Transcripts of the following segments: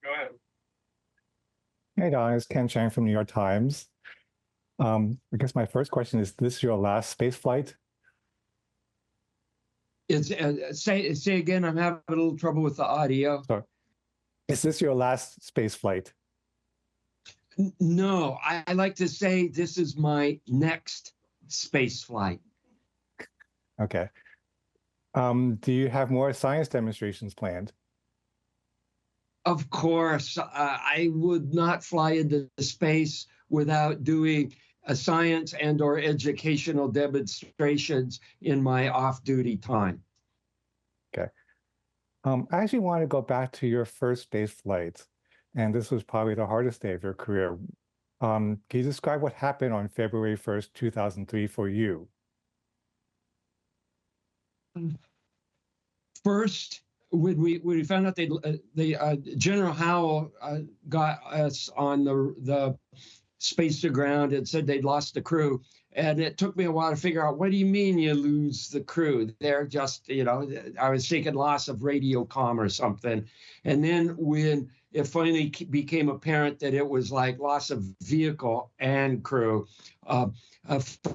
Go ahead. Hey Don, it's Ken Chang from New York Times. I guess my first question is this your last space flight? It's say again. I'm having a little trouble with the audio. So, is this your last space flight? No, I like to say this is my next space flight. Okay. Do you have more science demonstrations planned? Of course, I would not fly into space without doing a science and/or educational demonstrations in my off-duty time. Okay. I actually want to go back to your first space flight, and this was probably the hardest day of your career. Can you describe what happened on February 1st, 2003 for you? First, when we found out General Howell got us on the space to ground and said they'd lost the crew. And it took me a while to figure out, what do you mean you lose the crew? They're just, I was thinking loss of radio comm or something. And then when it finally became apparent that it was like loss of vehicle and crew,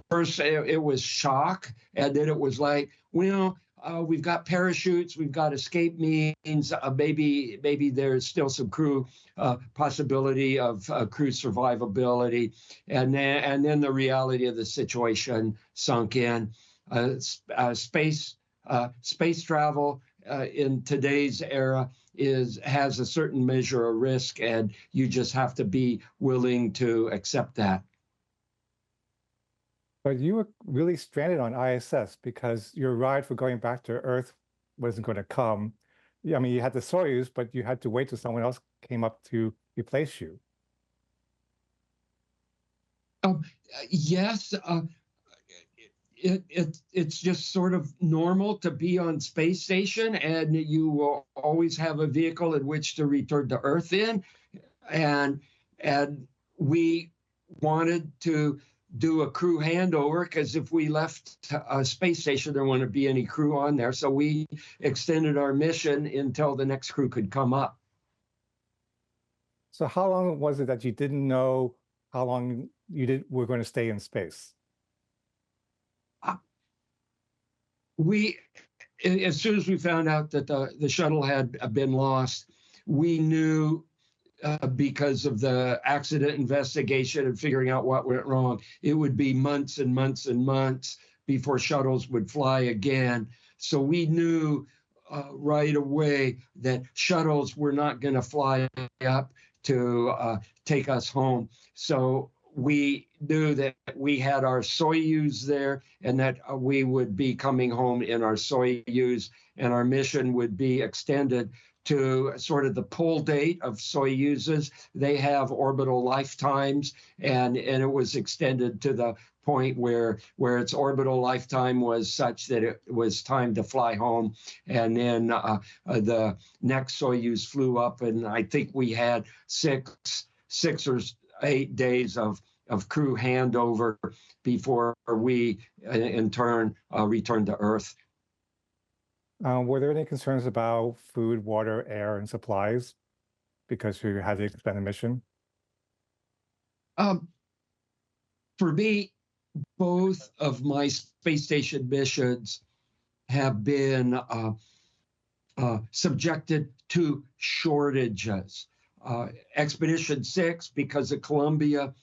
first it was shock. And then it was like, well, we've got parachutes, we've got escape means, maybe there's still some crew possibility of crew survivability, and then the reality of the situation sunk in. Space travel in today's era has a certain measure of risk, and you just have to be willing to accept that. But you were really stranded on ISS because your ride for going back to Earth wasn't going to come. I mean, you had the Soyuz, but you had to wait till someone else came up to replace you. Yes, it's just sort of normal to be on space station, and you will always have a vehicle in which to return to Earth in, and we wanted to do a crew handover, because if we left a space station, there wouldn't be any crew on there. So we extended our mission until the next crew could come up. So how long was it that you didn't know how long were going to stay in space? As soon as we found out that the shuttle had been lost, we knew, because of the accident investigation and figuring out what went wrong, it would be months and months and months before shuttles would fly again. So we knew right away that shuttles were not going to fly up to take us home. So we knew that we had our Soyuz there, and that we would be coming home in our Soyuz, and our mission would be extended to sort of the pull date of Soyuzes. They have orbital lifetimes, and it was extended to the point where its orbital lifetime was such that it was time to fly home. And then the next Soyuz flew up, and I think we had six or 8 days of crew handover before we, in turn, returned to Earth. Were there any concerns about food, water, air, and supplies because you had to expand the mission? For me, both of my space station missions have been subjected to shortages. Expedition 6, because of Columbia,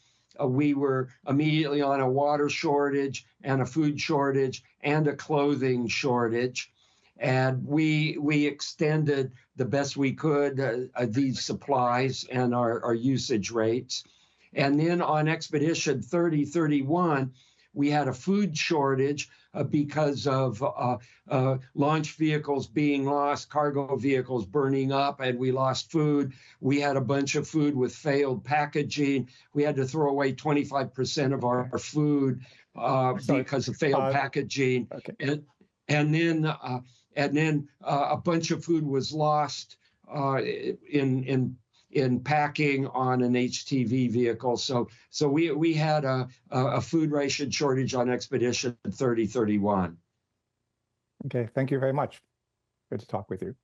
we were immediately on a water shortage and a food shortage and a clothing shortage. And we extended the best we could these supplies and our usage rates. And then on Expedition 3031, we had a food shortage because of launch vehicles being lost, cargo vehicles burning up, and we lost food. We had a bunch of food with failed packaging. We had to throw away 25% of our food because of failed packaging. Okay. And then a bunch of food was lost in packing on an HTV vehicle. So we had a food ration shortage on Expedition 3031. Okay, thank you very much. Good to talk with you.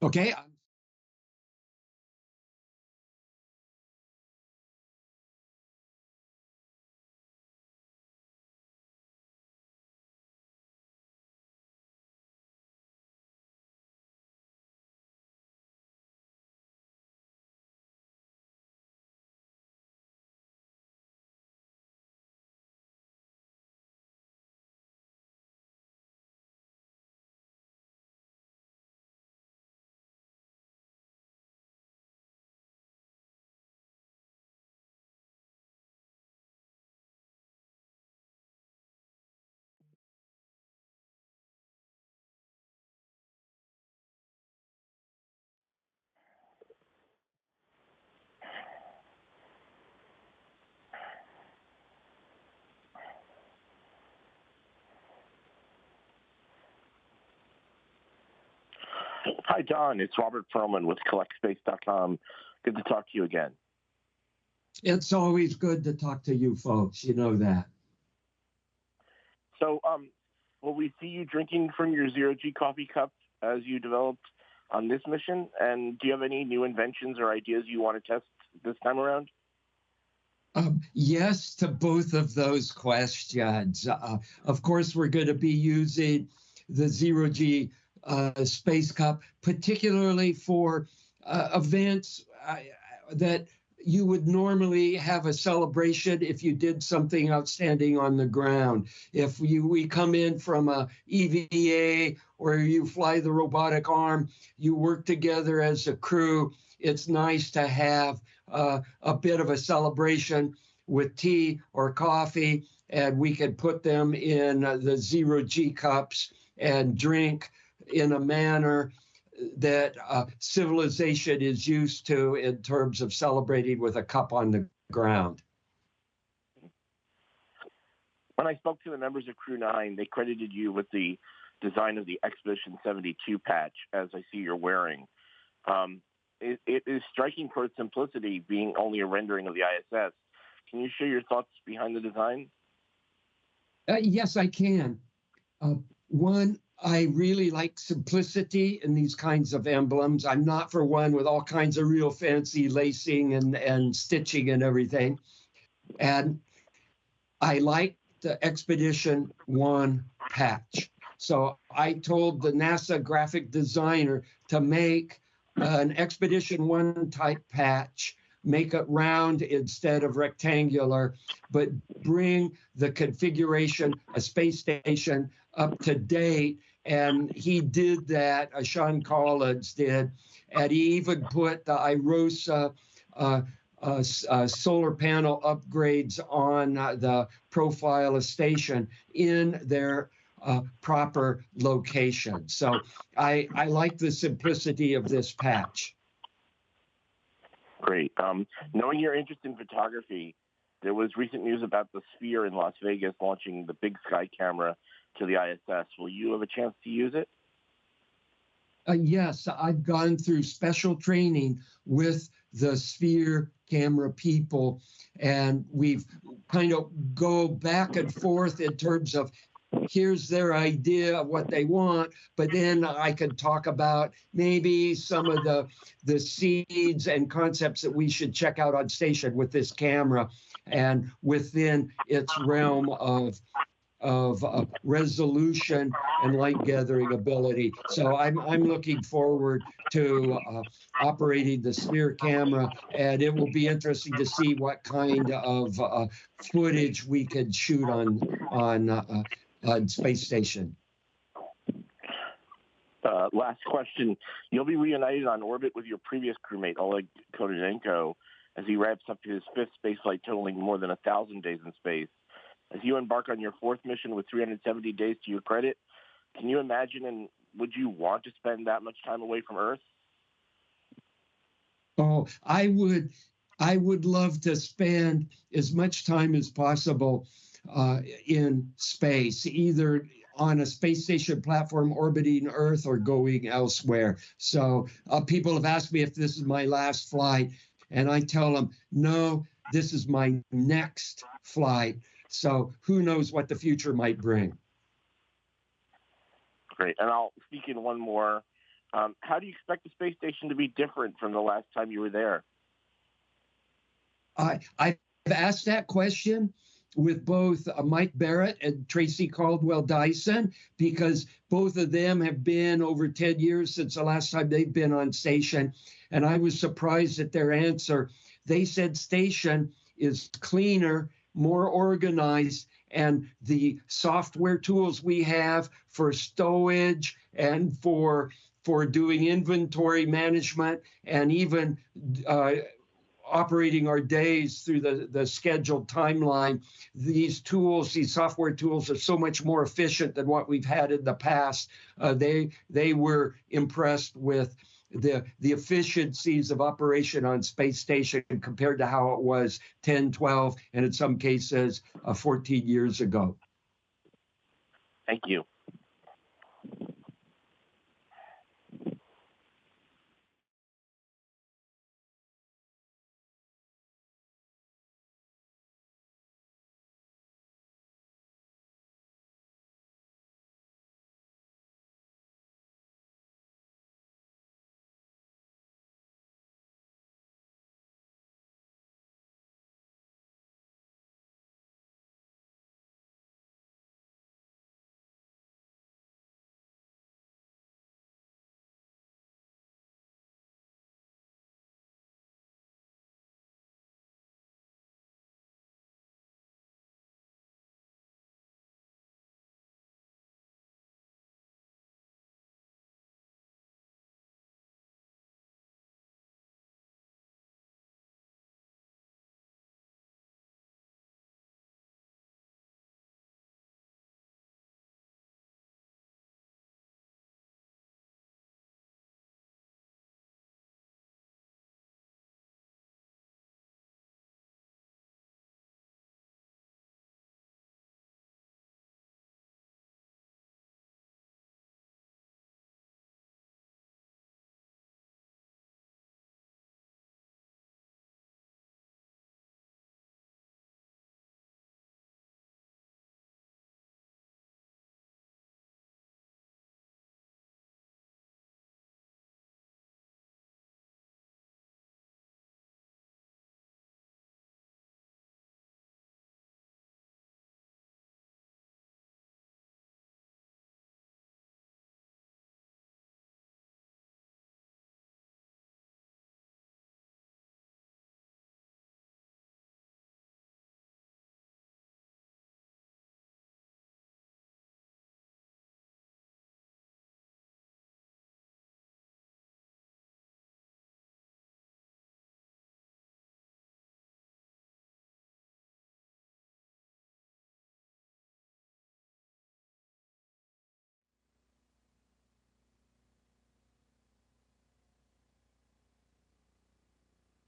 Okay. Hi, Don. It's Robert Perlman with CollectSpace.com. Good to talk to you again. It's always good to talk to you folks. You know that. So, will we see you drinking from your zero-G coffee cup as you developed on this mission? And do you have any new inventions or ideas you want to test this time around? Yes to both of those questions. Of course, we're going to be using the zero-G space cup, particularly for events that you would normally have a celebration if you did something outstanding on the ground. If we come in from a EVA or you fly the robotic arm, you work together as a crew. It's nice to have a bit of a celebration with tea or coffee, and we can put them in the zero-G cups and drink in a manner that civilization is used to in terms of celebrating with a cup on the ground. When I spoke to the members of Crew 9, they credited you with the design of the Expedition 72 patch, as I see you're wearing. It is striking for its simplicity, being only a rendering of the ISS. Can you share your thoughts behind the design? Yes, I can. One, I really like simplicity in these kinds of emblems. I'm not for one with all kinds of real fancy lacing and stitching and everything. And I like the Expedition 1 patch. So I told the NASA graphic designer to make an Expedition 1 type patch, make it round instead of rectangular, but bring the configuration, a space station, up to date. And he did that, Sean Collins did, and he even put the IROSA solar panel upgrades on the profile of station in their proper location. So I like the simplicity of this patch. Great. Knowing your interest in photography, there was recent news about the Sphere in Las Vegas launching the Big Sky camera to the ISS. Will you have a chance to use it? Yes, I've gone through special training with the Sphere camera people, and we've kind of go back and forth in terms of here's their idea of what they want, but then I could talk about maybe some of the seeds and concepts that we should check out on station with this camera and within its realm of resolution and light gathering ability. So I'm looking forward to operating the Sphere camera, and it will be interesting to see what kind of footage we can shoot on space station. Last question. You'll be reunited on orbit with your previous crewmate, Oleg Kononenko, as he wraps up his fifth spaceflight totaling more than 1,000 days in space. As you embark on your fourth mission with 370 days to your credit, can you imagine and would you want to spend that much time away from Earth? Oh, I would love to spend as much time as possible in space, either on a space station platform orbiting Earth or going elsewhere. So people have asked me if this is my last flight, and I tell them, no, this is my next flight. So who knows what the future might bring. Great. And I'll sneak in one more. How do you expect the space station to be different from the last time you were there? I've asked that question with both Mike Barrett and Tracy Caldwell Dyson, because both of them have been over 10 years since the last time they've been on station. And I was surprised at their answer. They said station is cleaner, more organized, and the software tools we have for stowage and for doing inventory management and even operating our days through the scheduled timeline, these tools, these software tools, are so much more efficient than what we've had in the past. They were impressed with the efficiencies of operation on space station compared to how it was 10, 12, and in some cases 14 years ago. Thank you.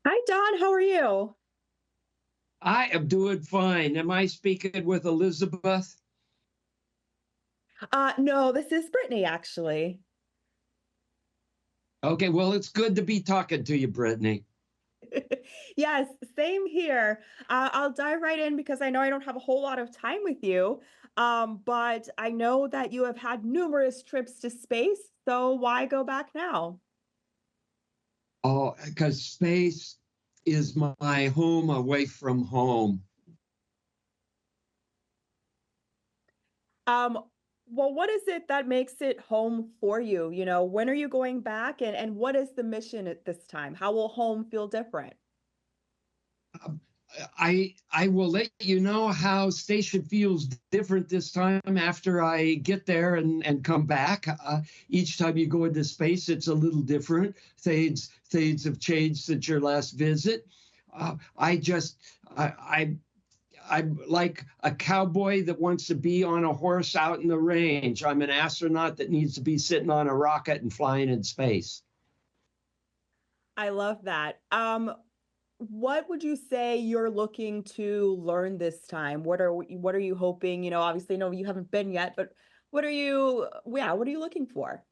Hi, Don. How are you? I am doing fine. Am I speaking with Elizabeth? No, this is Brittany, actually. Okay, well, it's good to be talking to you, Brittany. Yes, same here. I'll dive right in because I know I don't have a whole lot of time with you. But I know that you have had numerous trips to space, so why go back now? Oh, because space is my home away from home. Um, well, what is it that makes it home for you? You know, when are you going back and what is the mission at this time? How will home feel different? I will let you know how station feels different this time after I get there and come back. Each time you go into space, it's a little different. Things have changed since your last visit. I'm like a cowboy that wants to be on a horse out in the range. I'm an astronaut that needs to be sitting on a rocket and flying in space. I love that. What would you say you're looking to learn this time? What are you hoping? You know, obviously, no, you haven't been yet, but what are you looking for?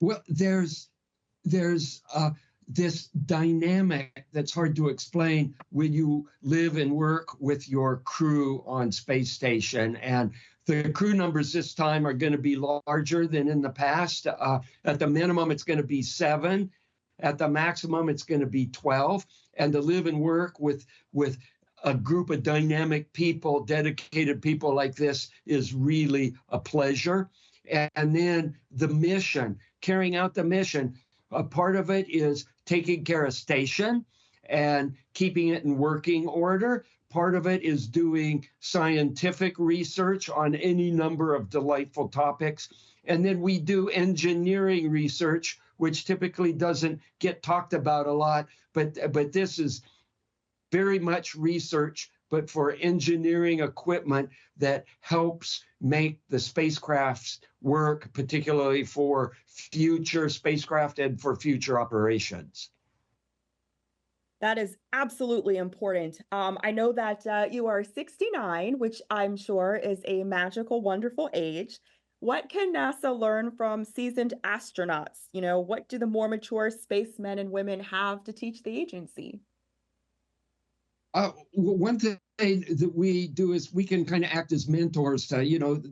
Well, there's this dynamic that's hard to explain when you live and work with your crew on space station. And The crew numbers this time are going to be larger than in the past. At the minimum, it's going to be 7. At the maximum, it's going to be 12. And to live and work with a group of dynamic people, dedicated people like this is really a pleasure. And then the mission, carrying out the mission, a part of it is taking care of station and keeping it in working order. Part of it is doing scientific research on any number of delightful topics. And then we do engineering research, which typically doesn't get talked about a lot, but this is very much research, but for engineering equipment that helps make the spacecrafts work, particularly for future spacecraft and for future operations. That is absolutely important. I know that you are 69, which I'm sure is a magical, wonderful age. What can NASA learn from seasoned astronauts? You know, what do the more mature spacemen and women have to teach the agency? One thing that we do is we can kind of act as mentors to,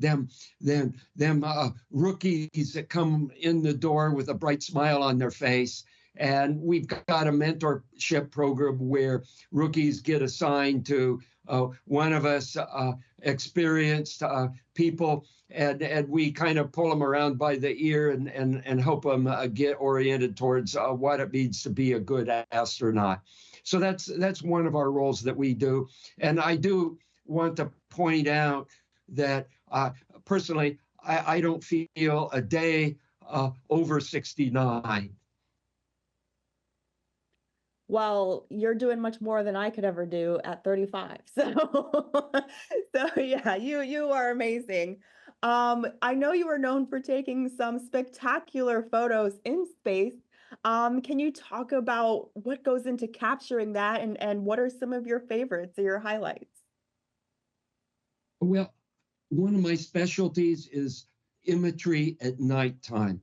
them rookies that come in the door with a bright smile on their face. And we've got a mentorship program where rookies get assigned to one of us experienced people, and we kind of pull them around by the ear and help them get oriented towards what it means to be a good astronaut. So that's one of our roles that we do. And I do want to point out that personally, I don't feel a day over 69. Well, you're doing much more than I could ever do at 35. So, yeah, you are amazing. I know you are known for taking some spectacular photos in space. Can you talk about what goes into capturing that and what are some of your favorites or your highlights? Well, one of my specialties is imagery at nighttime.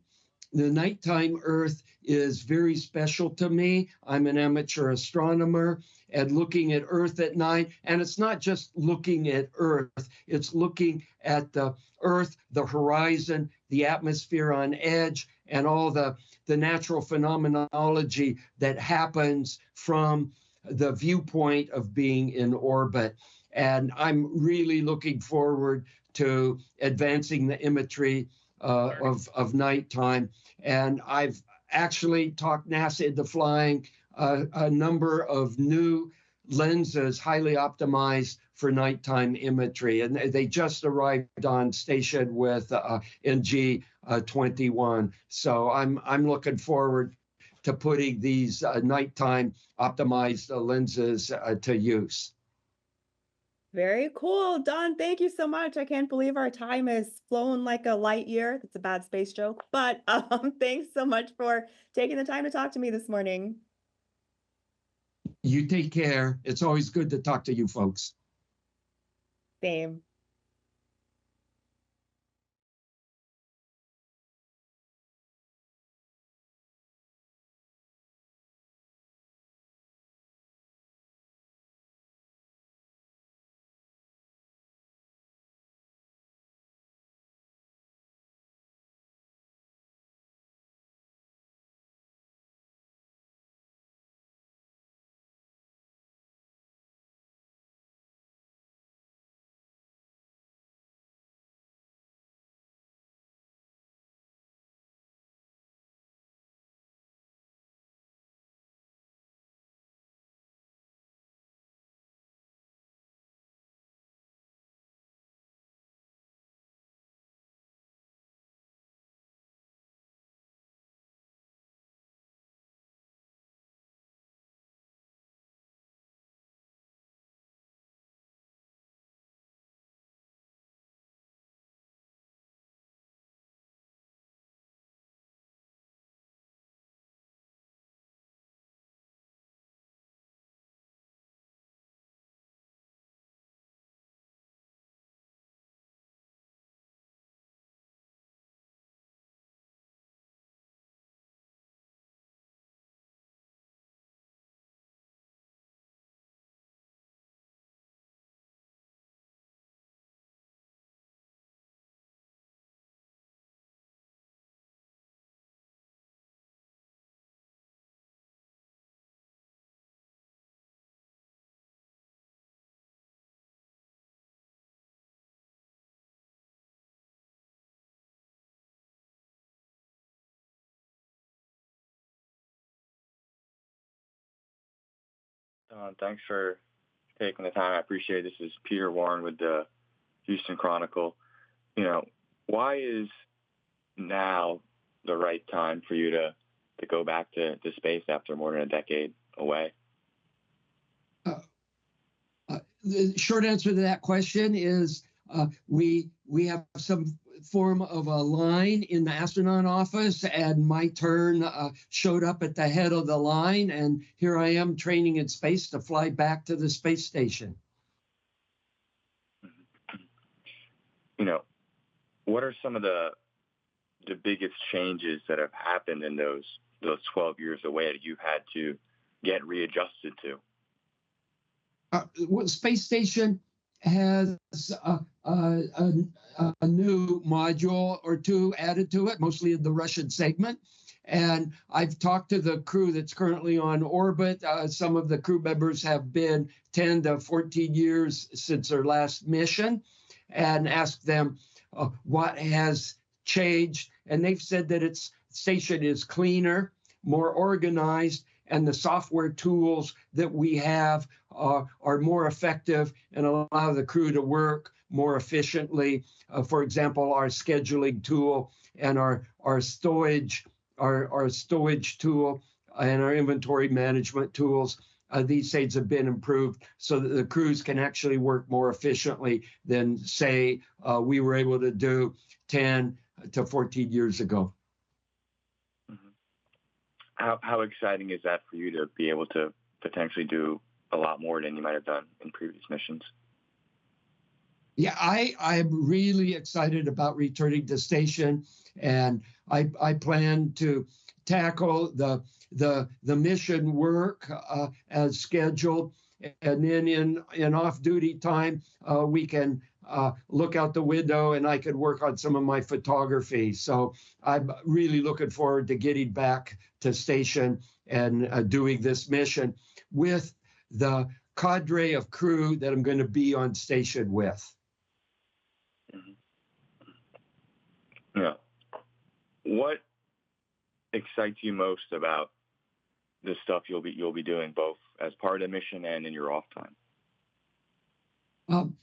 The nighttime Earth is very special to me. I'm an amateur astronomer, and looking at Earth at night, and it's not just looking at Earth, it's looking at the Earth, the horizon, the atmosphere on edge, and all the natural phenomenology that happens from the viewpoint of being in orbit. And I'm really looking forward to advancing the imagery of nighttime. And I've actually talked NASA into flying a number of new lenses highly optimized for nighttime imagery. And they just arrived on station with NG-21. So I'm looking forward to putting these nighttime optimized lenses to use. Very cool. Don, thank you so much. I can't believe our time has flown like a light year. That's a bad space joke, but thanks so much for taking the time to talk to me this morning. You take care. It's always good to talk to you folks. Same. Thanks for taking the time. I appreciate it. This is Peter Warren with the Houston Chronicle. Why is now the right time for you to go back to space after more than a decade away? The short answer to that question is we have some form of a line in the astronaut office, and my turn showed up at the head of the line, and here I am training in space to fly back to the space station. What are some of the biggest changes that have happened in those 12 years away that you've had to get readjusted to? Space station has a new module or two added to it, mostly in the Russian segment. And I've talked to the crew that's currently on orbit. Some of the crew members have been 10 to 14 years since their last mission, and asked them what has changed. And they've said that its station is cleaner, more organized, and the software tools that we have are more effective and allow the crew to work more efficiently. For example, our scheduling tool and our stowage tool and our inventory management tools, these things have been improved so that the crews can actually work more efficiently than, say, we were able to do 10 to 14 years ago. How exciting is that for you to be able to potentially do a lot more than you might have done in previous missions? Yeah, I'm really excited about returning to station, and I plan to tackle the mission work as scheduled, and then in off-duty time we can look out the window and I could work on some of my photography. So I'm really looking forward to getting back to station and doing this mission with the cadre of crew that I'm going to be on station with. Yeah. What excites you most about the stuff you'll be doing, both as part of the mission and in your off time?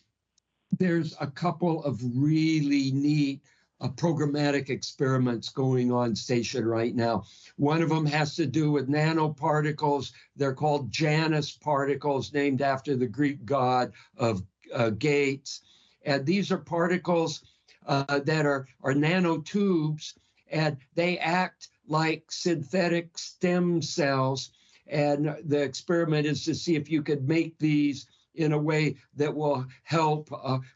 There's a couple of really neat programmatic experiments going on station right now. One of them has to do with nanoparticles. They're called Janus particles, named after the Greek god of gates. And these are particles that are nanotubes, and they act like synthetic stem cells. And the experiment is to see if you could make these in a way that will help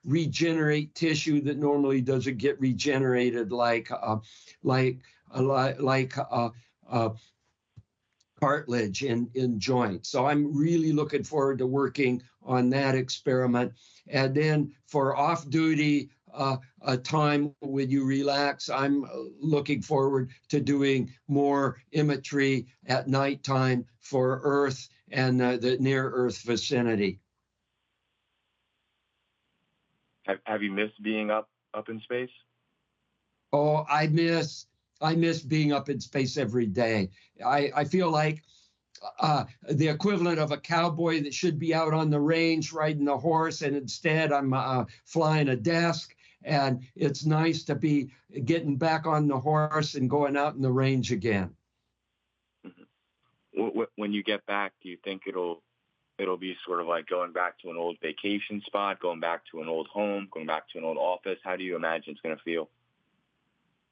regenerate tissue that normally doesn't get regenerated, like cartilage in joints. So I'm really looking forward to working on that experiment. And then for off-duty time when you relax, I'm looking forward to doing more imagery at nighttime for Earth and the near-Earth vicinity. Have you missed being up in space? Oh, I miss being up in space every day. I feel like the equivalent of a cowboy that should be out on the range riding a horse, and instead I'm flying a desk. And it's nice to be getting back on the horse and going out in the range again. Mm-hmm. When you get back, do you think it'll be sort of like going back to an old vacation spot, going back to an old home, going back to an old office? How do you imagine it's going to feel?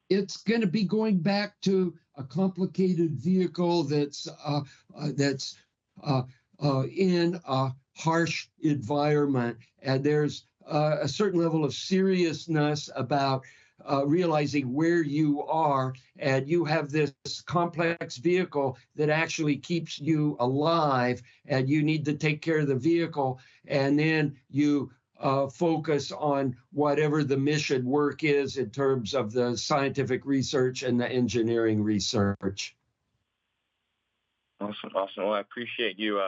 It's going to be going back to a complicated vehicle that's in a harsh environment, and there's a certain level of seriousness about realizing where you are, and you have this complex vehicle that actually keeps you alive, and you need to take care of the vehicle, and then you focus on whatever the mission work is in terms of the scientific research and the engineering research. Awesome. Well, I appreciate you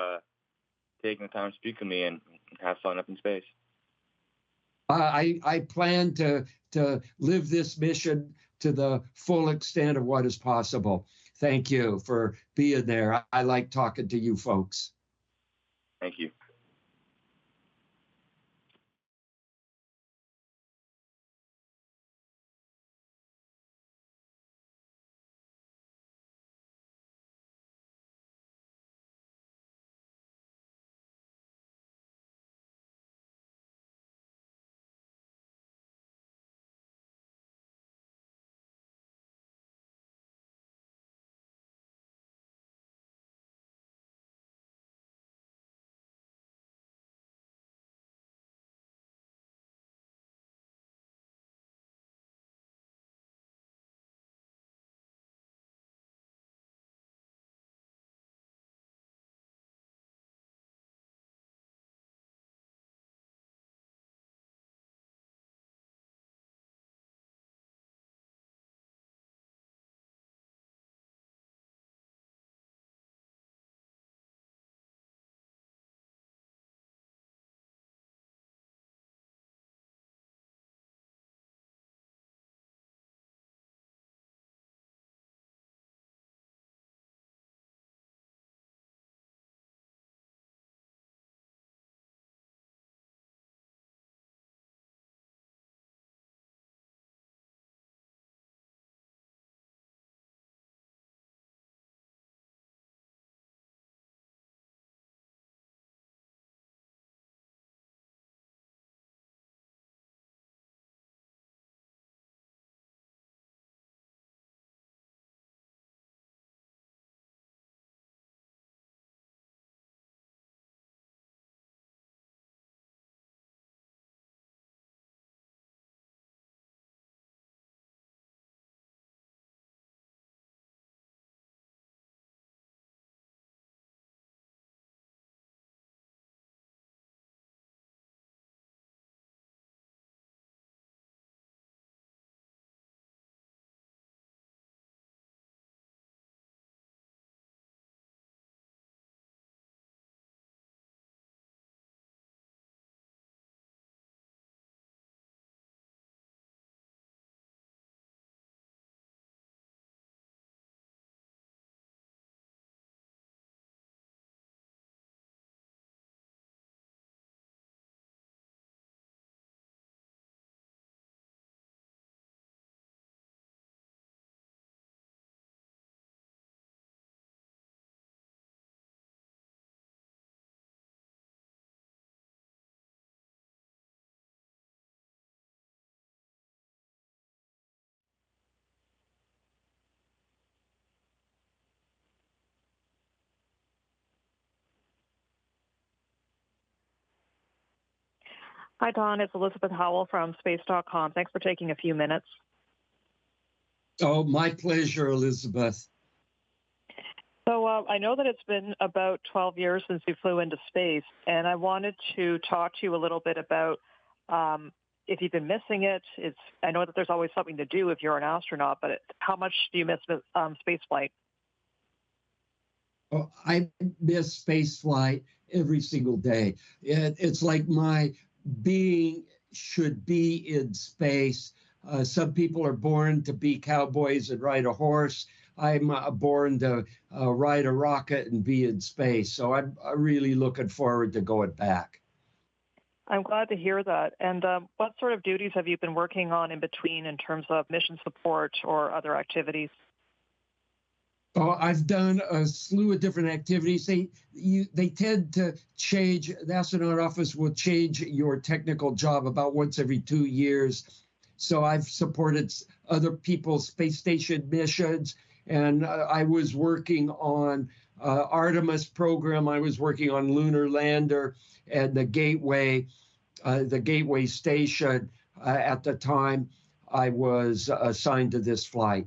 taking the time to speak with me, and have fun up in space. I plan to live this mission to the full extent of what is possible. Thank you for being there. I like talking to you folks. Thank you. Hi, Don. It's Elizabeth Howell from space.com. Thanks for taking a few minutes. Oh, my pleasure, Elizabeth. So I know that it's been about 12 years since you flew into space, and I wanted to talk to you a little bit about if you've been missing it. I know that there's always something to do if you're an astronaut, but how much do you miss space flight? Oh, I miss space flight every single day. It's like my being should be in space. Some people are born to be cowboys and ride a horse. I'm born to ride a rocket and be in space. So I'm really looking forward to going back. I'm glad to hear that. And what sort of duties have you been working on in between in terms of mission support or other activities? Oh, I've done a slew of different activities. They tend to change. The astronaut office will change your technical job about once every 2 years. So I've supported other people's space station missions, and I was working on Artemis program. I was working on Lunar Lander and the Gateway station at the time I was assigned to this flight.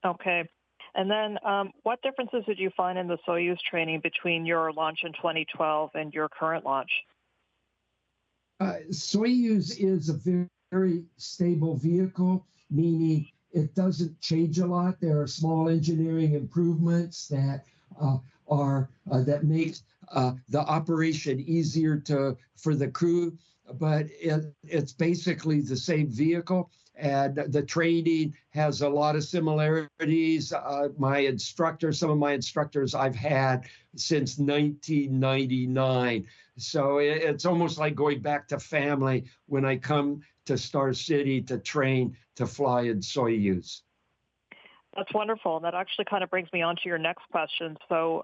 Okay. And then what differences did you find in the Soyuz training between your launch in 2012 and your current launch? Soyuz is a very stable vehicle, meaning it doesn't change a lot. There are small engineering improvements that that make the operation easier for the crew, but it's basically the same vehicle. and the training has a lot of similarities. Some of my instructors I've had since 1999. So it's almost like going back to family when I come to Star City to train to fly in Soyuz. That's wonderful. And that actually kind of brings me on to your next question. So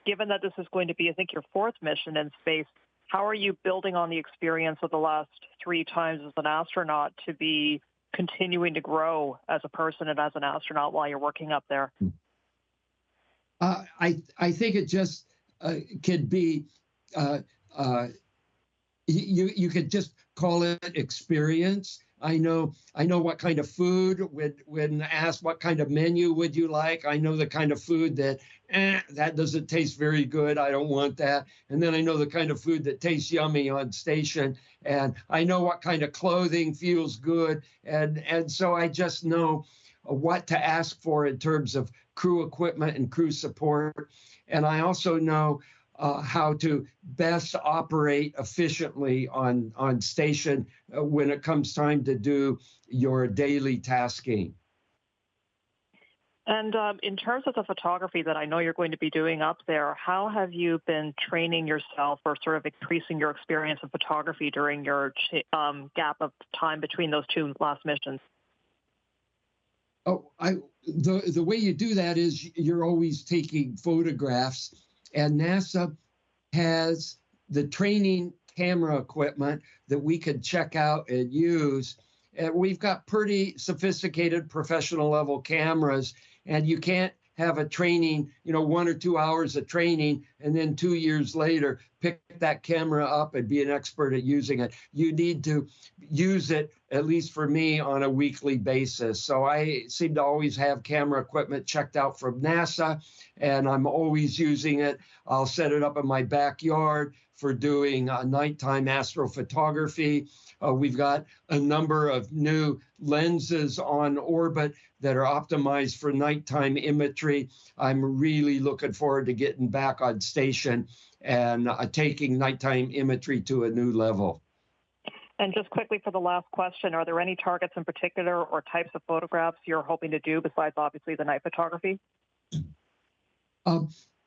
given that this is going to be, I think, your fourth mission in space, how are you building on the experience of the last 3 times as an astronaut to be continuing to grow as a person and as an astronaut while you're working up there? I think it just could be, you could just call it experience. I know what kind of food, when asked what kind of menu would you like, I know the kind of food that doesn't taste very good, I don't want that. And then I know the kind of food that tastes yummy on station. And I know what kind of clothing feels good. And so I just know what to ask for in terms of crew equipment and crew support. And I also know how to best operate efficiently on station when it comes time to do your daily tasking. And in terms of the photography that I know you're going to be doing up there, how have you been training yourself or sort of increasing your experience of photography during your gap of time between those 2 last missions? Oh, the way you do that is you're always taking photographs, and NASA has the training camera equipment that we can check out and use. And we've got pretty sophisticated professional level cameras, and you can't have a training, 1 or 2 hours of training, and then 2 years later, pick that camera up and be an expert at using it. You need to use it, at least for me, on a weekly basis. So I seem to always have camera equipment checked out from NASA, and I'm always using it. I'll set it up in my backyard for doing nighttime astrophotography. We've got a number of new lenses on orbit that are optimized for nighttime imagery. I'm really looking forward to getting back on station and taking nighttime imagery to a new level. And just quickly for the last question, are there any targets in particular or types of photographs you're hoping to do besides obviously the night photography?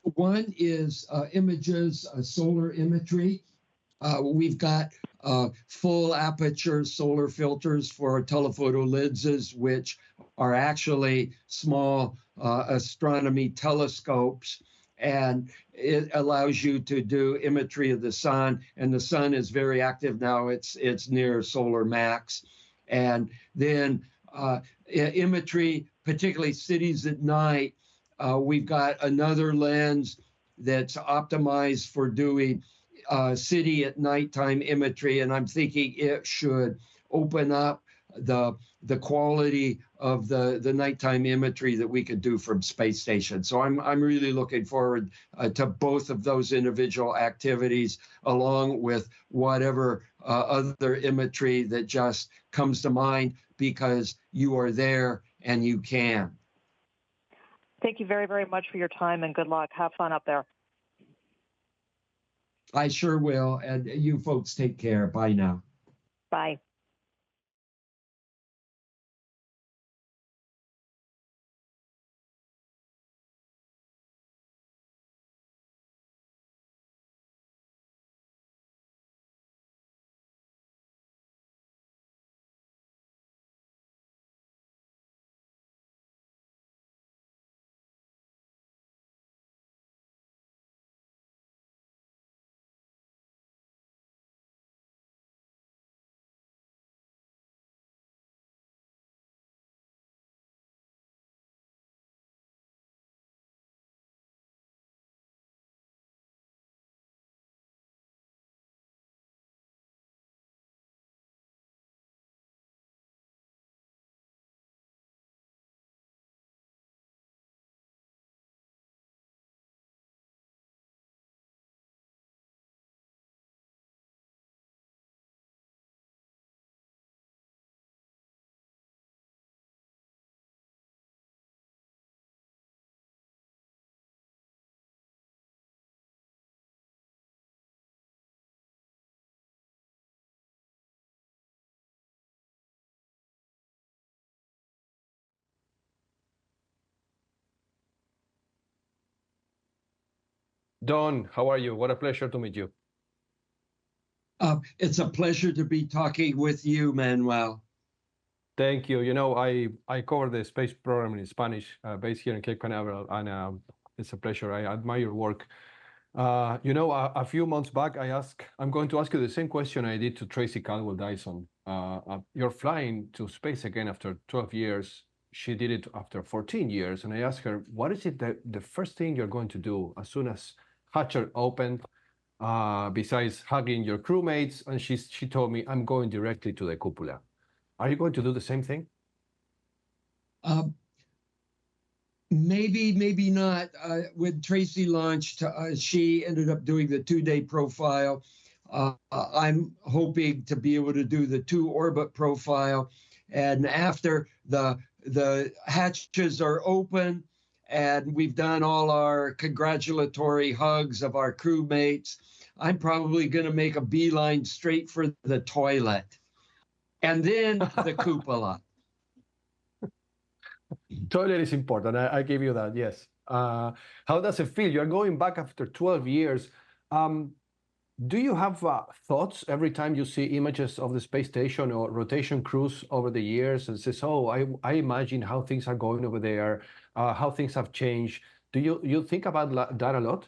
One is images, solar imagery. We've got full aperture solar filters for our telephoto lenses, which are actually small astronomy telescopes. And it allows you to do imagery of the sun. And the sun is very active now. It's near solar max. And then imagery, particularly cities at night. We've got another lens that's optimized for doing city at nighttime imagery, and I'm thinking it should open up the quality of the nighttime imagery that we could do from space station. So I'm really looking forward to both of those individual activities, along with whatever other imagery that just comes to mind, because you are there and you can. Thank you very, very much for your time, and good luck. Have fun up there. I sure will. And you folks take care. Bye now. Bye. Don, how are you? What a pleasure to meet you. It's a pleasure to be talking with you, Manuel. Thank you. You know, I cover the space program in Spanish, based here in Cape Canaveral, and it's a pleasure. I admire your work. You know, a few months back, I'm going to ask you the same question I did to Tracy Caldwell Dyson. You're flying to space again after 12 years. She did it after 14 years. And I asked her, what is it that the first thing you're going to do as soon as Hatcher opened, besides hugging your crewmates? And she told me, I'm going directly to the cupola. Are you going to do the same thing? Maybe, maybe not. When Tracy launched, she ended up doing the 2-day profile. I'm hoping to be able to do the 2-orbit profile. And after the hatches are open and we've done all our congratulatory hugs of our crewmates, I'm probably going to make a beeline straight for the toilet. And then the cupola. Toilet is important. I give you that, yes. How does it feel? You're going back after 12 years. Do you have thoughts every time you see images of the space station or rotation crews over the years and says, oh, I imagine how things are going over there, how things have changed. Do you think about that a lot?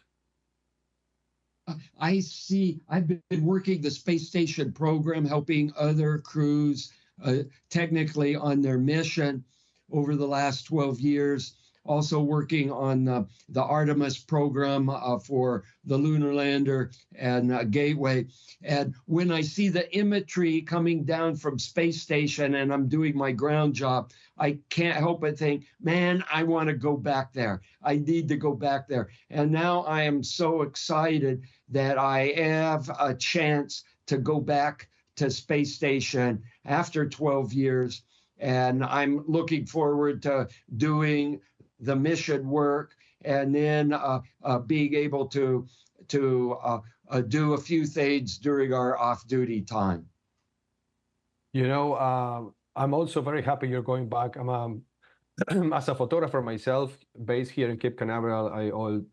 I see. I've been working the space station program, helping other crews technically on their mission over the last 12 years. Also working on the Artemis program for the lunar lander and Gateway. And when I see the imagery coming down from space station and I'm doing my ground job, I can't help but think, man, I want to go back there. I need to go back there. And now I am so excited that I have a chance to go back to space station after 12 years. And I'm looking forward to doing the mission work and then being able to do a few things during our off-duty time. You know, I'm also very happy you're going back. I'm as a photographer myself, based here in Cape Canaveral,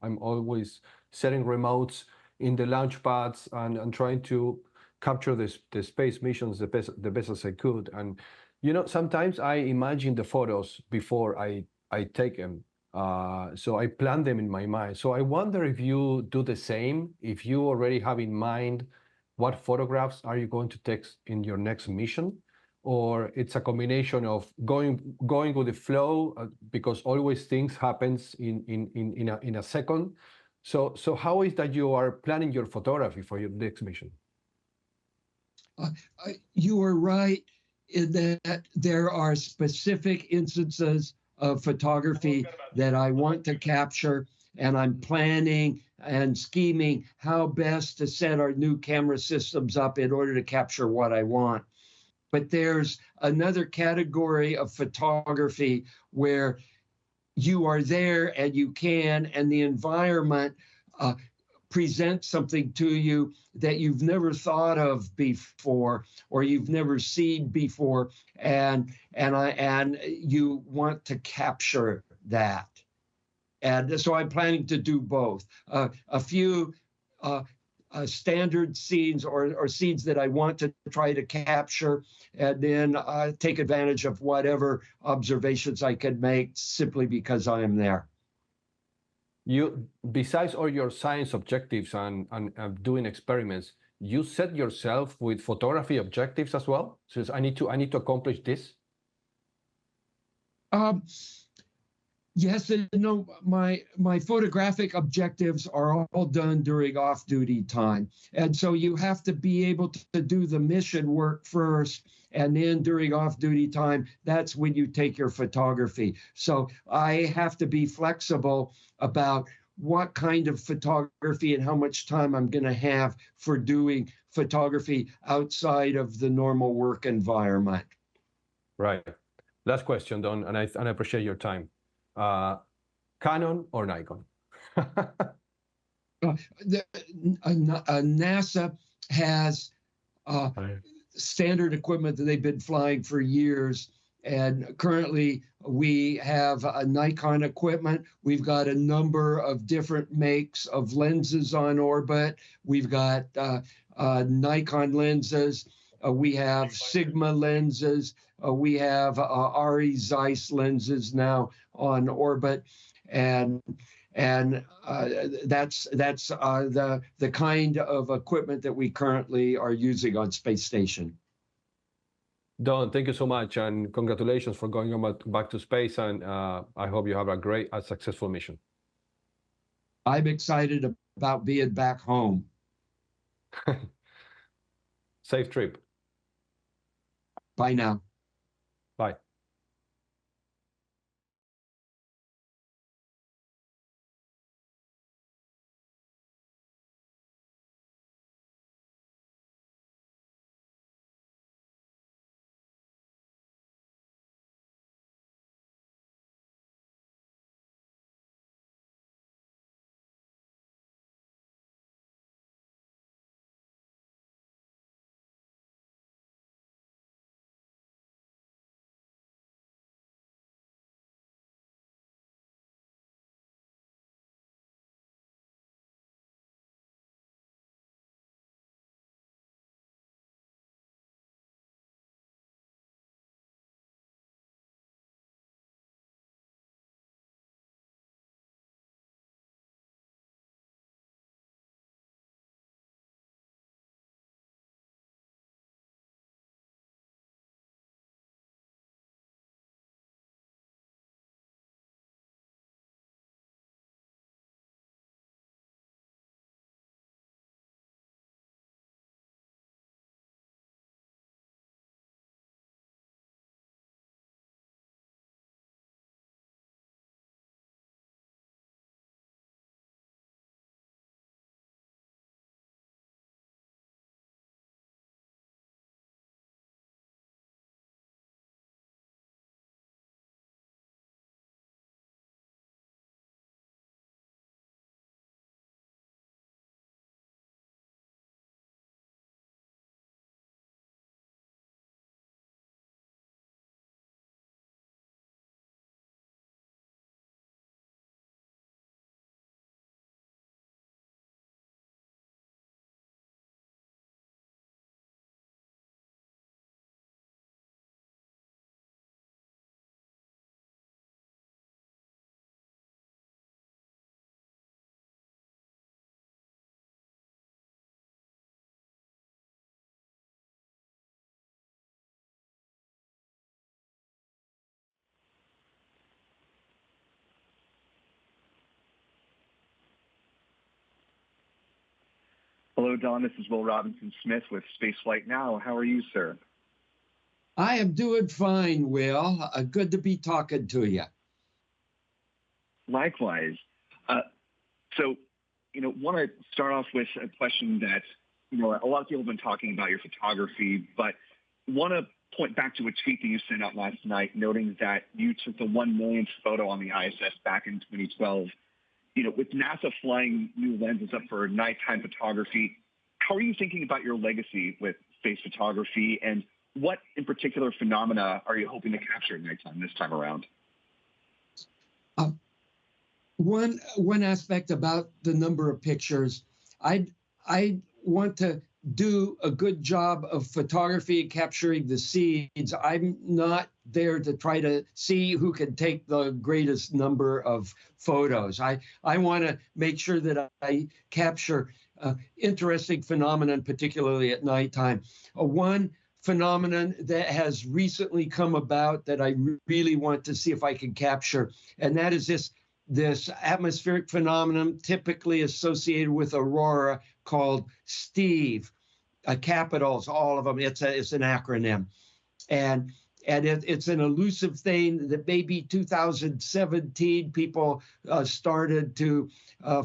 I'm always setting remotes in the launch pads and trying to capture the space missions the best as I could. And you know, sometimes I imagine the photos before I take them. So I plan them in my mind. So I wonder if you do the same, if you already have in mind what photographs are you going to take in your next mission, or it's a combination of going with the flow because always things happens in a second. So how is that you are planning your photography for your next mission? You are right in that there are specific instances of photography that I want to capture, and I'm planning and scheming how best to set our new camera systems up in order to capture what I want. But there's another category of photography where you are there and you can, and the environment presents something to you that you've never thought of before or you've never seen before, and you want to capture that. And so I'm planning to do both. A few standard scenes or scenes that I want to try to capture, and then take advantage of whatever observations I can make simply because I am there. You, besides all your science objectives and doing experiments, you set yourself with photography objectives as well. So I need to accomplish this. Yes and no. My photographic objectives are all done during off-duty time. And so you have to be able to do the mission work first, and then during off-duty time, that's when you take your photography. So I have to be flexible about what kind of photography and how much time I'm going to have for doing photography outside of the normal work environment. Right. Last question, Don, and I appreciate your time. Canon or Nikon? NASA has standard equipment that they've been flying for years, and currently We have Nikon equipment. We've got a number of different makes of lenses on orbit. We've got Nikon lenses. We have Sigma lenses. We have Ari Zeiss lenses now on orbit, and that's the kind of equipment that we currently are using on space station. Don, thank you so much, and congratulations for going back to space. And I hope you have a successful mission. I'm excited about being back home. Safe trip. Bye now. Bye. Hello, Don. This is Will Robinson Smith with Spaceflight Now. How are you, sir? I am doing fine, Will. Good to be talking to you. Likewise. Want to start off with a question that, a lot of people have been talking about your photography, but want to point back to a tweet that you sent out last night, noting that you took the 1 millionth photo on the ISS back in 2012. With NASA flying new lenses up for nighttime photography, how are you thinking about your legacy with space photography, and what in particular phenomena are you hoping to capture at nighttime this time around? One aspect about the number of pictures, I want to do a good job of photography and capturing the seeds. I'm not there to try to see who can take the greatest number of photos. I want to make sure that I capture interesting phenomenon, particularly at nighttime. One phenomenon that has recently come about that I really want to see if I can capture, and that is this atmospheric phenomenon typically associated with aurora called STEVE, capitals, all of them. It's an acronym, and it's an elusive thing that maybe 2017 people started to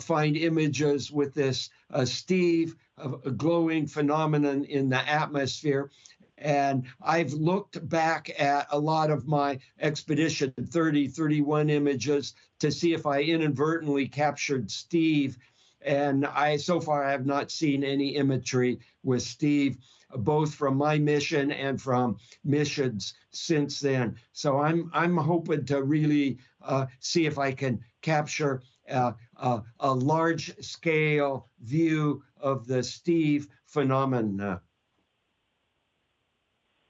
find images with this STEVE, a glowing phenomenon in the atmosphere. And I've looked back at a lot of my expedition, 31 images, to see if I inadvertently captured STEVE. And so far I have not seen any imagery with STEVE. both from my mission and from missions since then. So I'm hoping to really see if I can capture a large scale view of the Steve phenomena.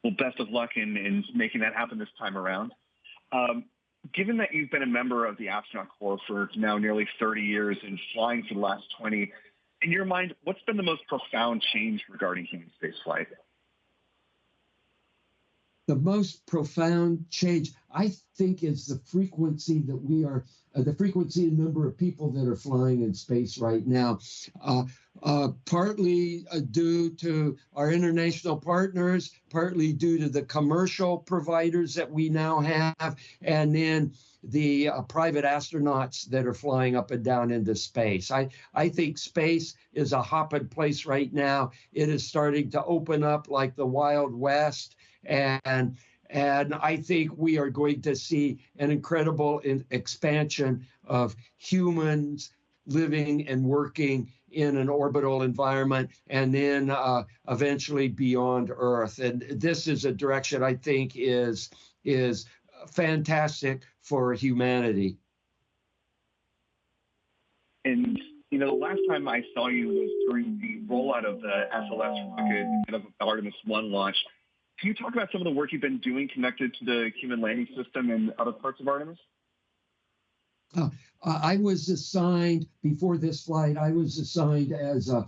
Well, best of luck in making that happen this time around. Given that you've been a member of the astronaut corps for now nearly 30 years and flying for the last 20, in your mind, what's been the most profound change regarding human spaceflight? The most profound change, I think, is the frequency that we are, the frequency and number of people that are flying in space right now. Partly due to our international partners, partly due to the commercial providers that we now have, and then the private astronauts that are flying up and down into space. I think space is a hopping place right now. It is starting to open up like the Wild West. And I think we are going to see an incredible expansion of humans living and working in an orbital environment, and then eventually beyond Earth. And this is a direction I think is fantastic for humanity. And you know, the last time I saw you was during the rollout of the SLS rocket and of Artemis 1 launch. Can you talk about some of the work you've been doing connected to the human landing system and other parts of Artemis? I was assigned, before this flight, I was assigned as a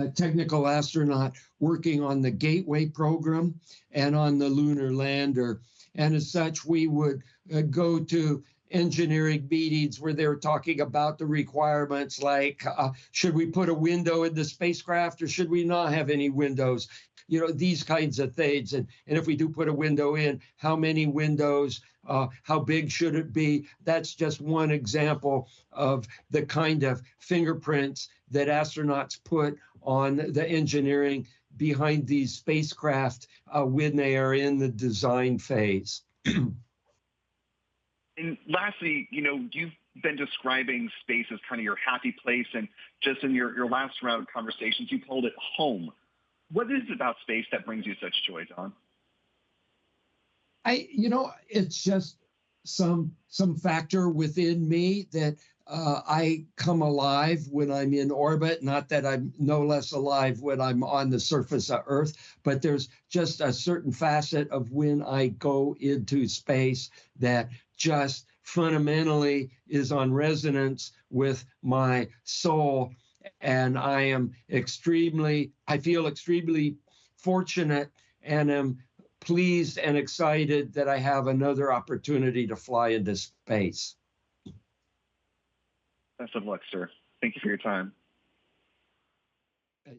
technical astronaut working on the Gateway program and on the lunar lander. And as such, we would go to engineering meetings where they were talking about the requirements, like should we put a window in the spacecraft or should we not have any windows? You know, these kinds of things. And if we do put a window in, how many windows, how big should it be? That's just one example of the kind of fingerprints that astronauts put on the engineering behind these spacecraft when they are in the design phase. And lastly, you know, you've been describing space as kind of your happy place, and just in your last round of conversations, you called it home. What is it about space that brings you such joy, Don? It's just some factor within me that I come alive when I'm in orbit. Not that I'm no less alive when I'm on the surface of Earth, but there's just a certain facet of when I go into space that just fundamentally is on resonance with my soul. And I feel extremely fortunate and am pleased and excited that I have another opportunity to fly into space. Best of luck, sir. Thank you for your time. You